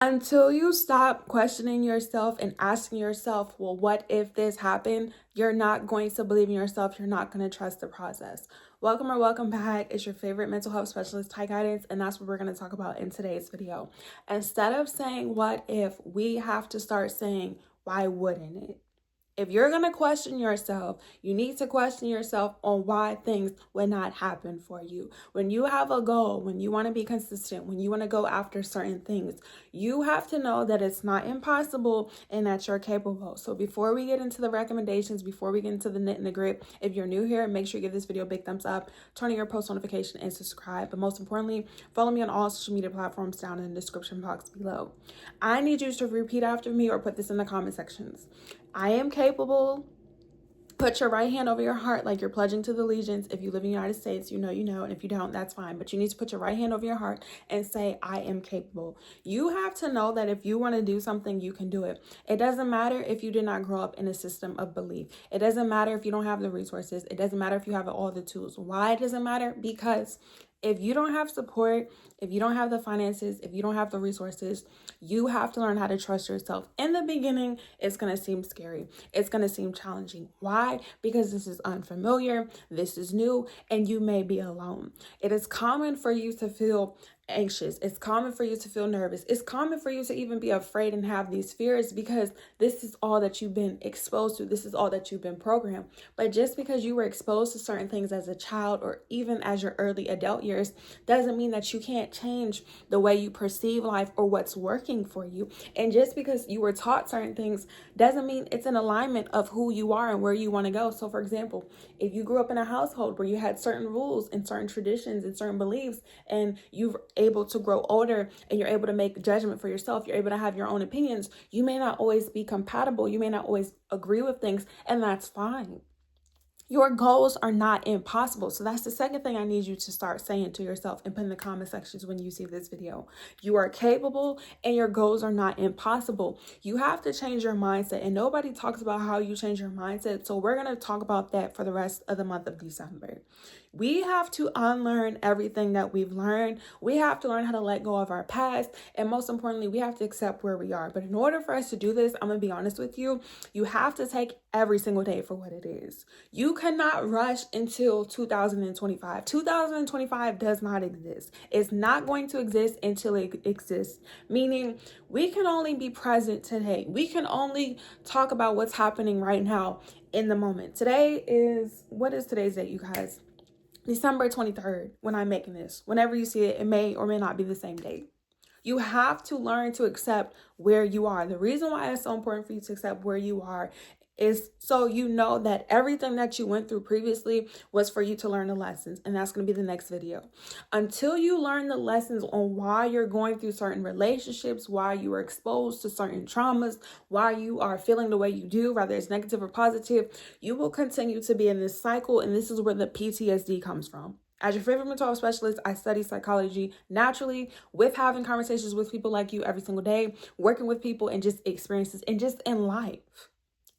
Until you stop questioning yourself and asking yourself, well, what if this happened? You're not going to believe in yourself. You're not going to trust the process. Welcome or welcome back. It's your favorite mental health specialist, Ty Guidance, and that's what we're going to talk about in today's video. Instead of saying, what if, we have to start saying, why wouldn't it? If you're going to question yourself, you need to question yourself on why things would not happen for you. When you have a goal, when you want to be consistent, when you want to go after certain things, you have to know that it's not impossible and that you're capable. So before we get into the recommendations, before we get into the nit and the grit, if you're new here, make sure you give this video a big thumbs up, turn on your post notification, and subscribe. But most importantly, follow me on all social media platforms down in the description box below. I need you to repeat after me or put this in the comment sections. I am capable. Put your right hand over your heart like you're pledging to the allegiance. If you live in the United States, you know, and if you don't, that's fine. But you need to put your right hand over your heart and say, I am capable. You have to know that if you want to do something, you can do it. It doesn't matter if you did not grow up in a system of belief. It doesn't matter if you don't have the resources. It doesn't matter if you have all the tools. Why it doesn't matter? Because if you don't have support, if you don't have the finances, if you don't have the resources, you have to learn how to trust yourself. In the beginning, it's going to seem scary. It's going to seem challenging. Why? Because this is unfamiliar, this is new, and you may be alone. It is common for you to feel anxious. It's common for you to feel nervous. It's common for you to even be afraid and have these fears because this is all that you've been exposed to. This is all that you've been programmed. But just because you were exposed to certain things as a child or even as your early adult years doesn't mean that you can't change the way you perceive life or what's working for you. And just because you were taught certain things doesn't mean it's in alignment of who you are and where you want to go. So for example, if you grew up in a household where you had certain rules and certain traditions and certain beliefs, and you've able to grow older and you're able to make judgment for yourself, you're able to have your own opinions, you may not always be compatible, you may not always agree with things, and that's fine. Your goals are not impossible. So that's the second thing I need you to start saying to yourself and put in the comment sections when you see this video. You are capable and your goals are not impossible. You have to change your mindset, and nobody talks about how you change your mindset. So we're going to talk about that for the rest of the month of December. We have to unlearn everything that we've learned. We have to learn how to let go of our past. And most importantly, we have to accept where we are. But in order for us to do this, I'm going to be honest with you, you have to take every single day for what it is. You cannot rush until 2025. 2025 does not exist. It's not going to exist until it exists. Meaning we can only be present today. We can only talk about what's happening right now in the moment. Today is, what is today's date, you guys? December 23rd, when I'm making this. Whenever you see it, it may or may not be the same date. You have to learn to accept where you are. The reason why it's so important for you to accept where you are is so you know that everything that you went through previously was for you to learn the lessons. And that's going to be the next video. Until you learn the lessons on why you're going through certain relationships, why you were exposed to certain traumas, why you are feeling the way you do, whether it's negative or positive, you will continue to be in this cycle. And this is where the PTSD comes from. As your favorite mental health specialist, I study psychology naturally with having conversations with people like you every single day, working with people and just experiences and just in life.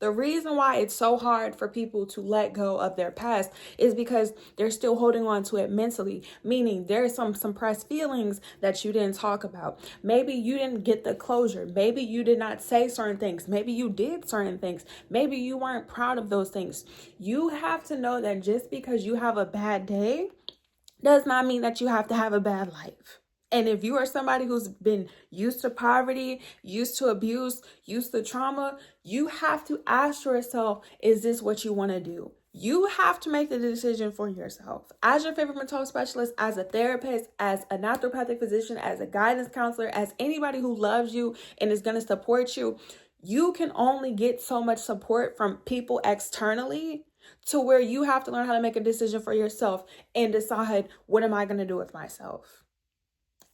The reason why it's so hard for people to let go of their past is because they're still holding on to it mentally, meaning there's some suppressed feelings that you didn't talk about. Maybe you didn't get the closure. Maybe you did not say certain things. Maybe you did certain things. Maybe you weren't proud of those things. You have to know that just because you have a bad day does not mean that you have to have a bad life. And if you are somebody who's been used to poverty, used to abuse, used to trauma, you have to ask yourself, is this what you want to do? You have to make the decision for yourself. As your favorite mental health specialist, as a therapist, as a naturopathic physician, as a guidance counselor, as anybody who loves you and is going to support you, you can only get so much support from people externally to where you have to learn how to make a decision for yourself and decide, what am I going to do with myself?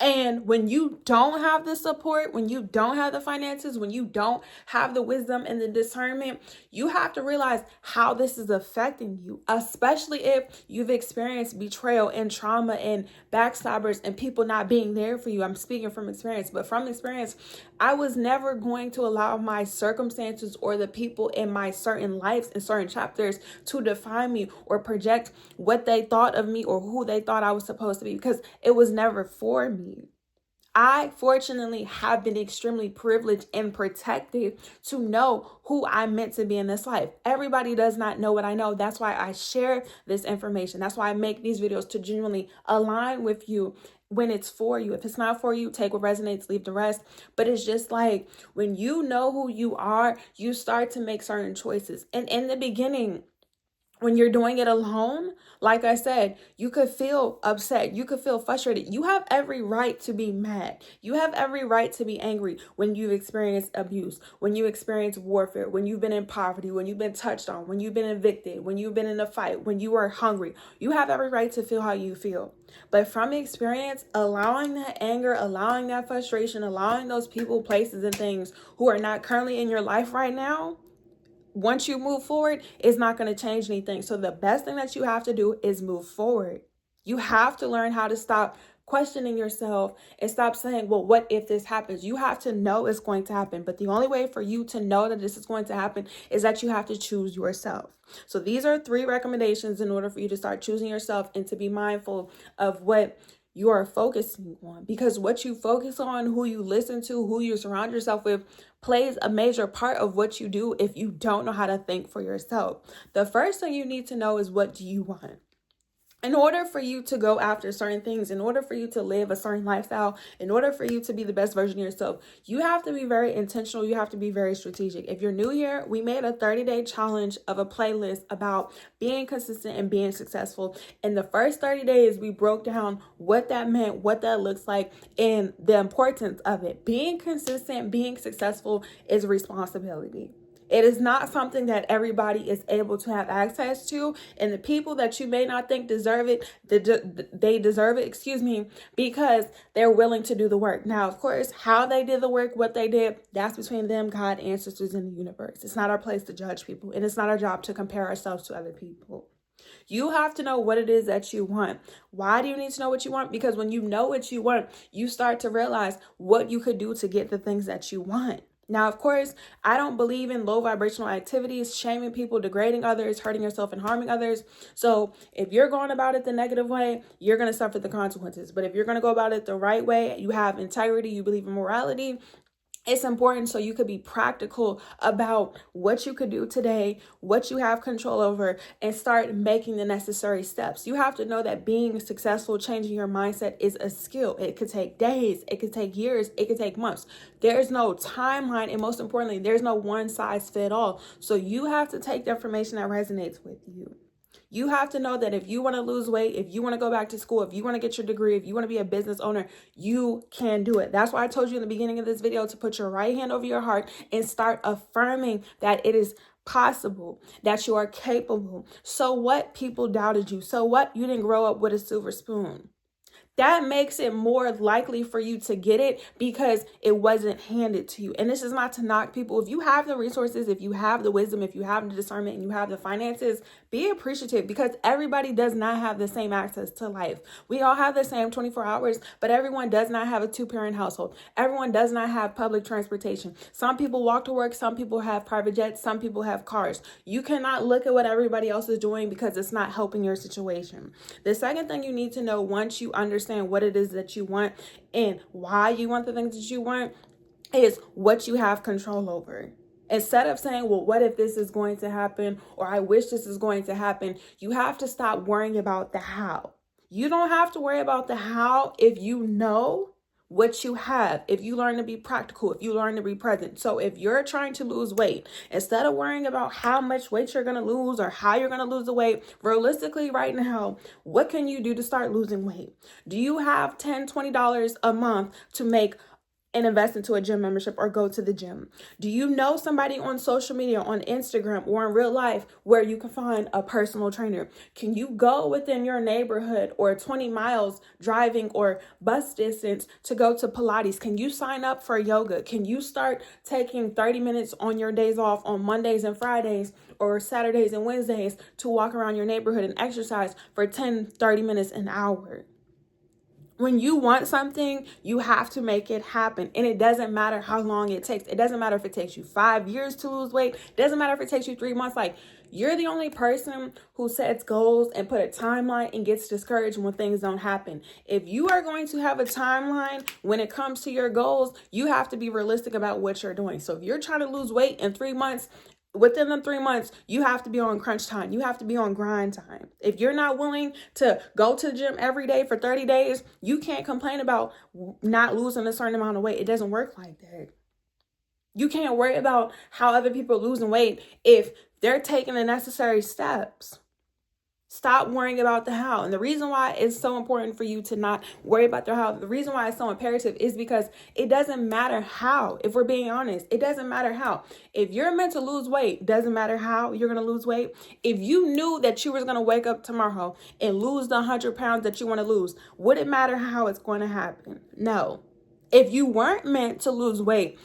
And when you don't have the support, when you don't have the finances, when you don't have the wisdom and the discernment, you have to realize how this is affecting you, especially if you've experienced betrayal and trauma and backstabbers and people not being there for you. I'm speaking from experience, but from experience, I was never going to allow my circumstances or the people in my certain lives and certain chapters to define me or project what they thought of me or who they thought I was supposed to be, because it was never for me. I fortunately have been extremely privileged and protected to know who I'm meant to be in this life. Everybody does not know what I know. That's why I share this information. That's why I make these videos, to genuinely align with you when it's for you. If it's not for you, take what resonates, leave the rest. But it's just like, when you know who you are, you start to make certain choices. And in the beginning, when you're doing it alone, like I said, you could feel upset. You could feel frustrated. You have every right to be mad. You have every right to be angry when you've experienced abuse, when you experience warfare, when you've been in poverty, when you've been touched on, when you've been evicted, when you've been in a fight, when you are hungry. You have every right to feel how you feel. But from experience, allowing that anger, allowing that frustration, allowing those people, places, and things who are not currently in your life right now, once you move forward, it's not going to change anything. So the best thing that you have to do is move forward. You have to learn how to stop questioning yourself and stop saying, well, what if this happens? You have to know it's going to happen. But the only way for you to know that this is going to happen is that you have to choose yourself. So these are 3 recommendations in order for you to start choosing yourself and to be mindful of what you are focusing on, because what you focus on, who you listen to, who you surround yourself with, plays a major part of what you do if you don't know how to think for yourself. The first thing you need to know is, what do you want? In order for you to go after certain things, in order for you to live a certain lifestyle, in order for you to be the best version of yourself, you have to be very intentional. You have to be very strategic. If you're new here, we made a 30-day challenge of a playlist about being consistent and being successful. In the first 30 days, we broke down what that meant, what that looks like, and the importance of it. Being consistent, being successful is a responsibility. It is not something that everybody is able to have access to. And the people that you may not think deserve it, they deserve it, because they're willing to do the work. Now, of course, how they did the work, what they did, that's between them, God, ancestors, and the universe. It's not our place to judge people. And it's not our job to compare ourselves to other people. You have to know what it is that you want. Why do you need to know what you want? Because when you know what you want, you start to realize what you could do to get the things that you want. Now, of course, I don't believe in low vibrational activities, shaming people, degrading others, hurting yourself, and harming others. So if you're going about it the negative way, you're going to suffer the consequences. But if you're going to go about it the right way, you have integrity, you believe in morality, it's important so you could be practical about what you could do today, what you have control over, and start making the necessary steps. You have to know that being successful, changing your mindset, is a skill. It could take days, it could take years, it could take months. There's no timeline, and most importantly, there's no one size fit all. So you have to take the information that resonates with you. You have to know that if you want to lose weight, if you want to go back to school, if you want to get your degree, if you want to be a business owner, you can do it. That's why I told you in the beginning of this video to put your right hand over your heart and start affirming that it is possible, that you are capable. So what? People doubted you. So what? You didn't grow up with a silver spoon. That makes it more likely for you to get it because it wasn't handed to you. And this is not to knock people. If you have the resources, if you have the wisdom, if you have the discernment, and you have the finances, be appreciative, because everybody does not have the same access to life. We all have the same 24 hours, but everyone does not have a 2-parent household. Everyone does not have public transportation. Some people walk to work. Some people have private jets. Some people have cars. You cannot look at what everybody else is doing because it's not helping your situation. The second thing you need to know, once you understand what it is that you want and why you want the things that you want, is what you have control over. Instead of saying, well, what if this is going to happen, or I wish this is going to happen, you have to stop worrying about the how. You don't have to worry about the how if you know what you have, if you learn to be practical, if you learn to be present. So if you're trying to lose weight, instead of worrying about how much weight you're going to lose or how you're going to lose the weight, realistically right now, what can you do to start losing weight? Do you have $10, $20 a month to make and invest into a gym membership or go to the gym? Do you know somebody on social media, on Instagram, or in real life where you can find a personal trainer? Can you go within your neighborhood or 20 miles driving or bus distance to go to Pilates? Can you sign up for yoga? Can you start taking 30 minutes on your days off on Mondays and Fridays or Saturdays and Wednesdays to walk around your neighborhood and exercise for 10, 30 minutes, an hour? When you want something, you have to make it happen. And it doesn't matter how long it takes. It doesn't matter if it takes you 5 years to lose weight. It doesn't matter if it takes you 3 months. Like, you're the only person who sets goals and put a timeline and gets discouraged when things don't happen. If you are going to have a timeline when it comes to your goals, you have to be realistic about what you're doing. So if you're trying to lose weight in 3 months, within the 3 months, you have to be on crunch time. You have to be on grind time. If you're not willing to go to the gym every day for 30 days, you can't complain about not losing a certain amount of weight. It doesn't work like that. You can't worry about how other people are losing weight if they're taking the necessary steps. Stop worrying about the how. And the reason why it's so important for you to not worry about the how, the reason why it's so imperative is because it doesn't matter how. If we're being honest, it doesn't matter how. If you're meant to lose weight, it doesn't matter how you're going to lose weight. If you knew that you was going to wake up tomorrow and lose the 100 pounds that you want to lose, would it matter how it's going to happen? No. If you weren't meant to lose weight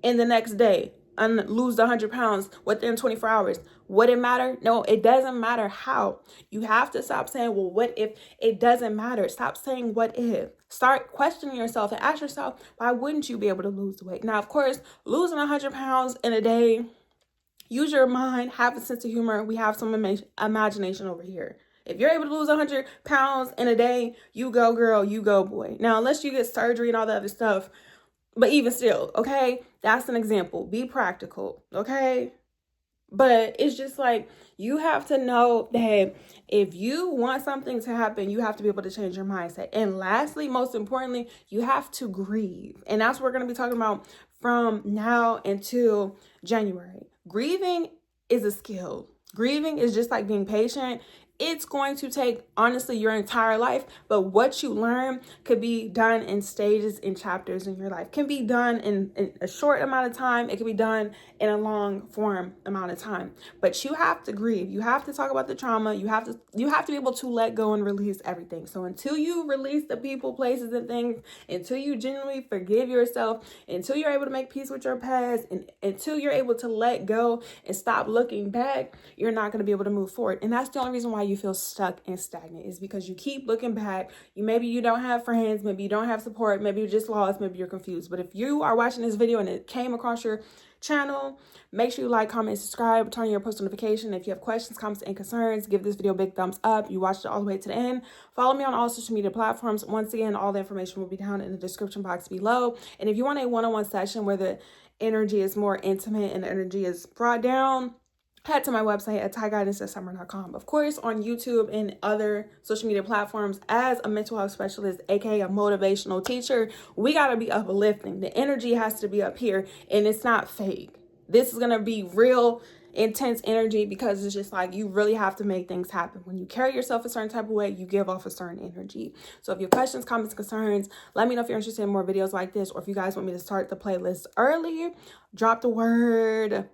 in the next day and lose the 100 pounds within 24 hours, would it matter? No, it doesn't matter how. You have to stop saying, well, what if? It doesn't matter. Stop saying what if. Start questioning yourself and ask yourself, why wouldn't you be able to lose the weight? Now, of course, losing 100 pounds in a day, use your mind, have a sense of humor. We have some imagination over here. If you're able to lose 100 pounds in a day, you go girl, you go boy. Now, unless you get surgery and all that other stuff, but even still, okay, that's an example. Be practical, okay? But it's just like, you have to know that if you want something to happen, you have to be able to change your mindset. And lastly, most importantly, you have to grieve. And that's what we're going to be talking about from now until January. Grieving is a skill. Grieving is just like being patient. It's going to take, honestly, your entire life, but what you learn could be done in stages, in chapters in your life. Can be done in a short amount of time. It can be done in a long form amount of time. But you have to grieve. You have to talk about the trauma. You have to be able to let go and release everything. So until you release the people, places, and things, until you genuinely forgive yourself, until you're able to make peace with your past, and until you're able to let go and stop looking back, you're not going to be able to move forward. And that's the only reason why you feel stuck and stagnant, is because you keep looking back. Maybe you don't have friends, maybe you don't have support, maybe you're just lost, maybe you're confused. But if you are watching this video and it came across your channel, make sure you like, comment, subscribe, turn on your post notification. If you have questions, comments, and concerns, give this video a big thumbs up. You watched it all the way to the end. Follow me on all social media platforms. Once again, all the information will be down in the description box below. And if you want a one-on-one session where the energy is more intimate and the energy is brought down, head to my website at tyguidancesummer.com. Of course, on YouTube and other social media platforms, as a mental health specialist, aka a motivational teacher, we got to be uplifting. The energy has to be up here, and it's not fake. This is going to be real intense energy, because it's just like, you really have to make things happen. When you carry yourself a certain type of way, you give off a certain energy. So if you have questions, comments, concerns, let me know if you're interested in more videos like this, or if you guys want me to start the playlist early, drop the word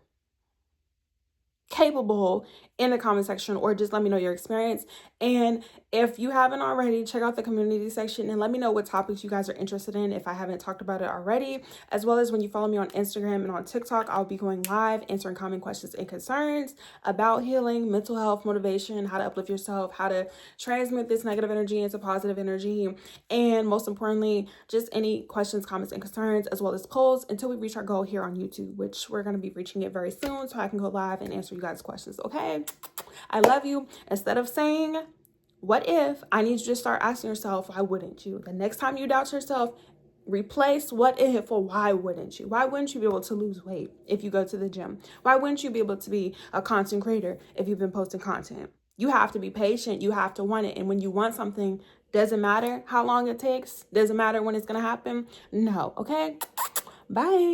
capable in the comment section, or just let me know your experience. And if you haven't already, check out the community section and let me know what topics you guys are interested in if I haven't talked about it already, as well as when you follow me on Instagram and on TikTok. I'll be going live answering common questions and concerns about healing, mental health, motivation, how to uplift yourself, how to transmit this negative energy into positive energy, and most importantly, just any questions, comments, and concerns, as well as polls, until we reach our goal here on YouTube, which we're going to be reaching it very soon, so I can go live and answer you guys' questions. Okay, I love you. Instead of saying what if, I need you to start asking yourself, why wouldn't you? The next time you doubt yourself, replace what if or why wouldn't you? Why wouldn't you be able to lose weight if you go to the gym? Why wouldn't you be able to be a content creator if you've been posting content? You have to be patient. You have to want it. And when you want something, doesn't matter how long it takes. Doesn't matter when it's going to happen. No. Okay. Bye.